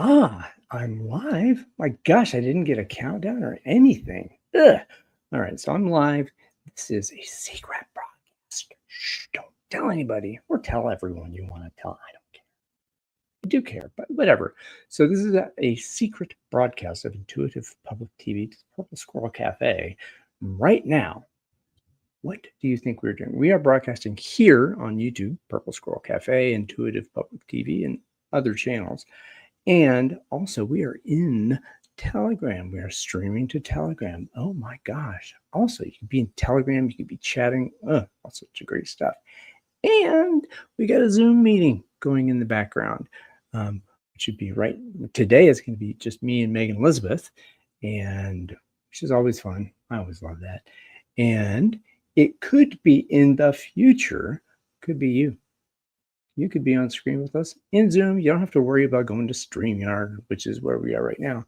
I'm live. My gosh, I didn't get a countdown or anything. Ugh. All right, so I'm live. This is a secret broadcast. Shh, don't tell anybody or tell everyone you want to tell. I don't care. I do care, but whatever. So this is a secret broadcast of Intuitive Public TV, Purple Squirrel Cafe. Right now, what do you think we're doing? We are broadcasting here on YouTube, Purple Squirrel Cafe, Intuitive Public TV, and other channels. And also, we are in Telegram. We are streaming to Telegram. Oh my gosh. Also, you can be in Telegram. You can be chatting. All sorts of great stuff. And we got a Zoom meeting going in the background. Which should be right. Today is going to be just me and Megan Elizabeth, and which is always fun. I always love that. And it could be in the future, could be you. You could be on screen with us in Zoom. You don't have to worry about going to StreamYard, which is where we are right now.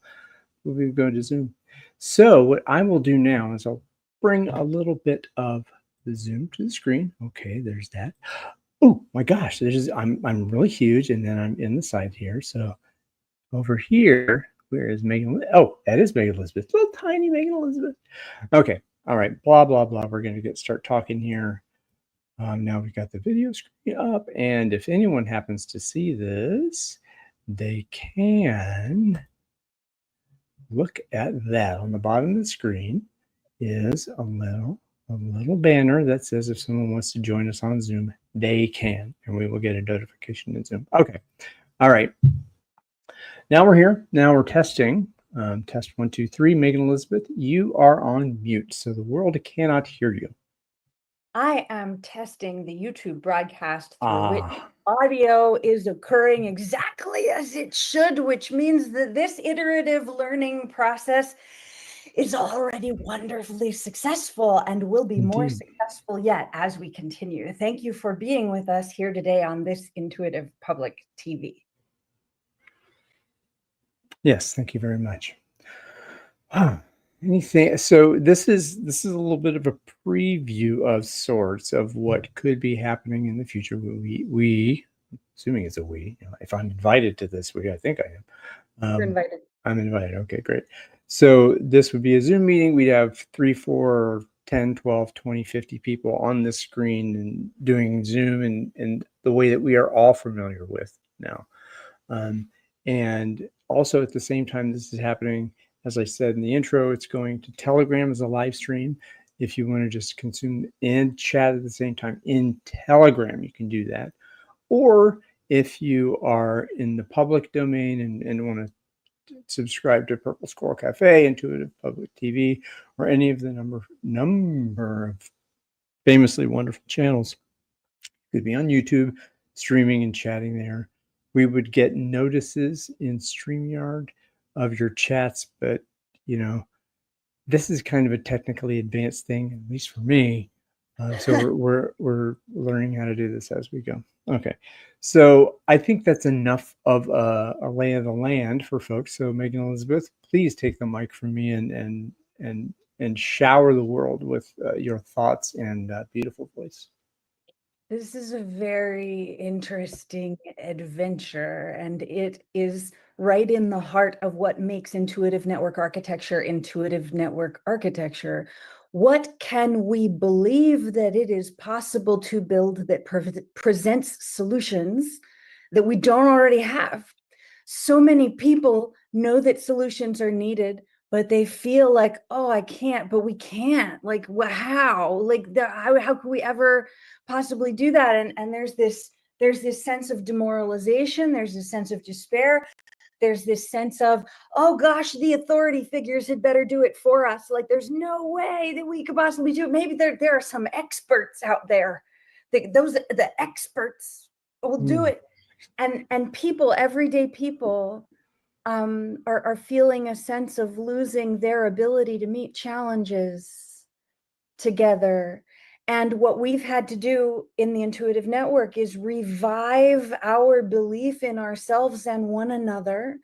We'll be going to Zoom. So what I will do now is I'll bring a little bit of the Zoom to the screen. Okay, there's that. Oh my gosh, I'm really huge, and then I'm in the side here. So over here, where is Megan? Oh, that is Megan Elizabeth. Little tiny Megan Elizabeth. Okay, all right, blah, blah, blah. We're going to start talking here. Now we've got the video screen up, and if anyone happens to see this, they can look at that. On the bottom of the screen is a little banner that says if someone wants to join us on Zoom, they can, and we will get a notification in Zoom. Okay, all right. Now we're here. Now we're testing. Test 1, 2, 3. Megan Elizabeth, you are on mute, so the world cannot hear you. I am testing the YouTube broadcast through which audio is occurring exactly as it should, which means that this iterative learning process is already wonderfully successful and will be more successful yet as we continue. Thank you for being with us here today on this Intuitive Public TV. Yes, thank you very much. Anything? So this is a little bit of a preview of sorts of what could be happening in the future. We assuming it's a we. If I'm invited to this, I think I am. You're invited. I'm invited. Okay, great. So this would be a Zoom meeting. We'd have 3, 4, 10, 12, 20, 50 people on the screen and doing Zoom and the way that we are all familiar with now. And also at the same time this is happening, as I said in the intro, it's going to Telegram as a live stream. If you want to just consume and chat at the same time in Telegram, you can do that. Or if you are in the public domain and want to subscribe to Purple Squirrel Cafe, Intuitive Public TV, or any of the number of famously wonderful channels, you could be on YouTube, streaming and chatting there. We would get notices in StreamYard of your chats, but this is kind of a technically advanced thing, at least for me. So we're learning how to do this as we go. Okay, so I think that's enough of a lay of the land for folks. So Megan Elizabeth, please take the mic from me and shower the world with your thoughts and beautiful voice. This is a very interesting adventure, and it is right in the heart of what makes intuitive network architecture. What can we believe that it is possible to build that presents solutions that we don't already have? So many people know that solutions are needed, but they feel like, oh, I can't, but we can't. Like, how? Like, how could we ever possibly do that? And there's this sense of demoralization. There's this sense of despair. There's this sense of, oh gosh, the authority figures had better do it for us. Like, there's no way that we could possibly do it. Maybe there are some experts out there. The experts will do it. And people, everyday people, are feeling a sense of losing their ability to meet challenges together. And what we've had to do in the Intuitive Network is revive our belief in ourselves and one another,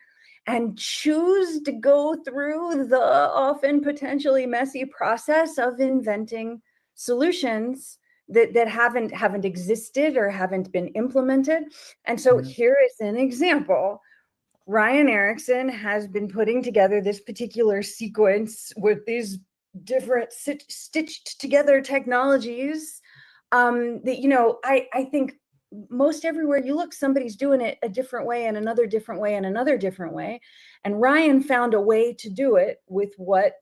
and choose to go through the often potentially messy process of inventing solutions that haven't existed or haven't been implemented. And so here is an example. Ryan Erickson has been putting together this particular sequence with these different stitched together technologies that, you know, I think most everywhere you look, somebody's doing it a different way and another different way and another different way. And Ryan found a way to do it with what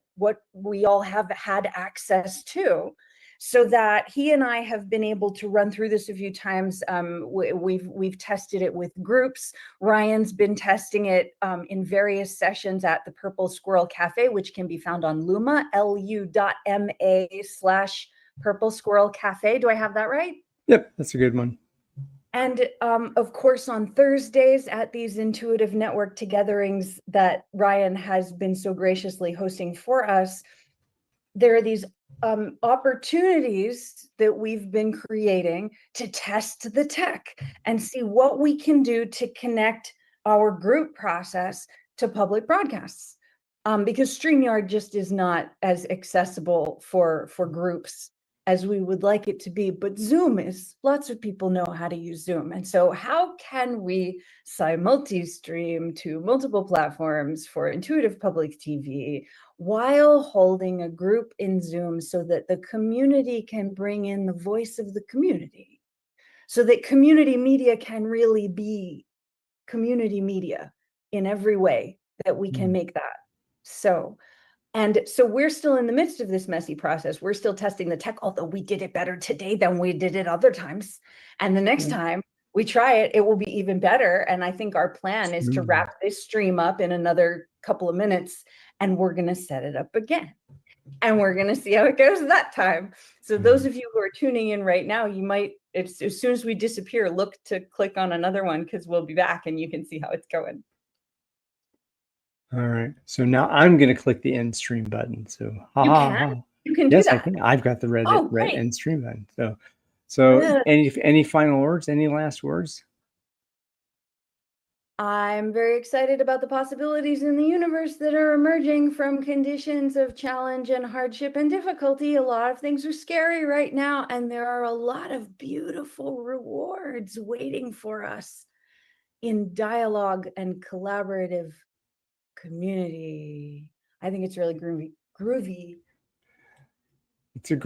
we all have had access to, so that he and I have been able to run through this a few times. We've tested it with groups. Ryan's been testing it in various sessions at the Purple Squirrel Café, which can be found on Luma, lu.ma/Purple Squirrel Café. Do I have that right? Yep, that's a good one. And of course, on Thursdays at these intuitive network togethering that Ryan has been so graciously hosting for us, there are these opportunities that we've been creating to test the tech and see what we can do to connect our group process to public broadcasts. Because StreamYard just is not as accessible for groups as we would like it to be, but Zoom is. Lots of people know how to use Zoom. And so how can we simulti-stream to multiple platforms for intuitive public TV while holding a group in Zoom, so that the community can bring in the voice of the community, so that community media can really be community media in every way that we can make that so. And so we're still in the midst of this messy process. We're still testing the tech, although we did it better today than we did it other times. And the next time we try it, it will be even better. And I think our plan is to wrap this stream up in another couple of minutes, and we're going to set it up again. And we're going to see how it goes that time. So those of you who are tuning in right now, you might, as soon as we disappear, look to click on another one, because we'll be back and you can see how it's going. All right. So now I'm going to click the end stream button. So you can do yes, that. I can. I've got the red Great. end stream button. So any final words? Any last words? I'm very excited about the possibilities in the universe that are emerging from conditions of challenge and hardship and difficulty. A lot of things are scary right now, and there are a lot of beautiful rewards waiting for us in dialogue and collaborative community. I think it's really groovy. It's a groovy.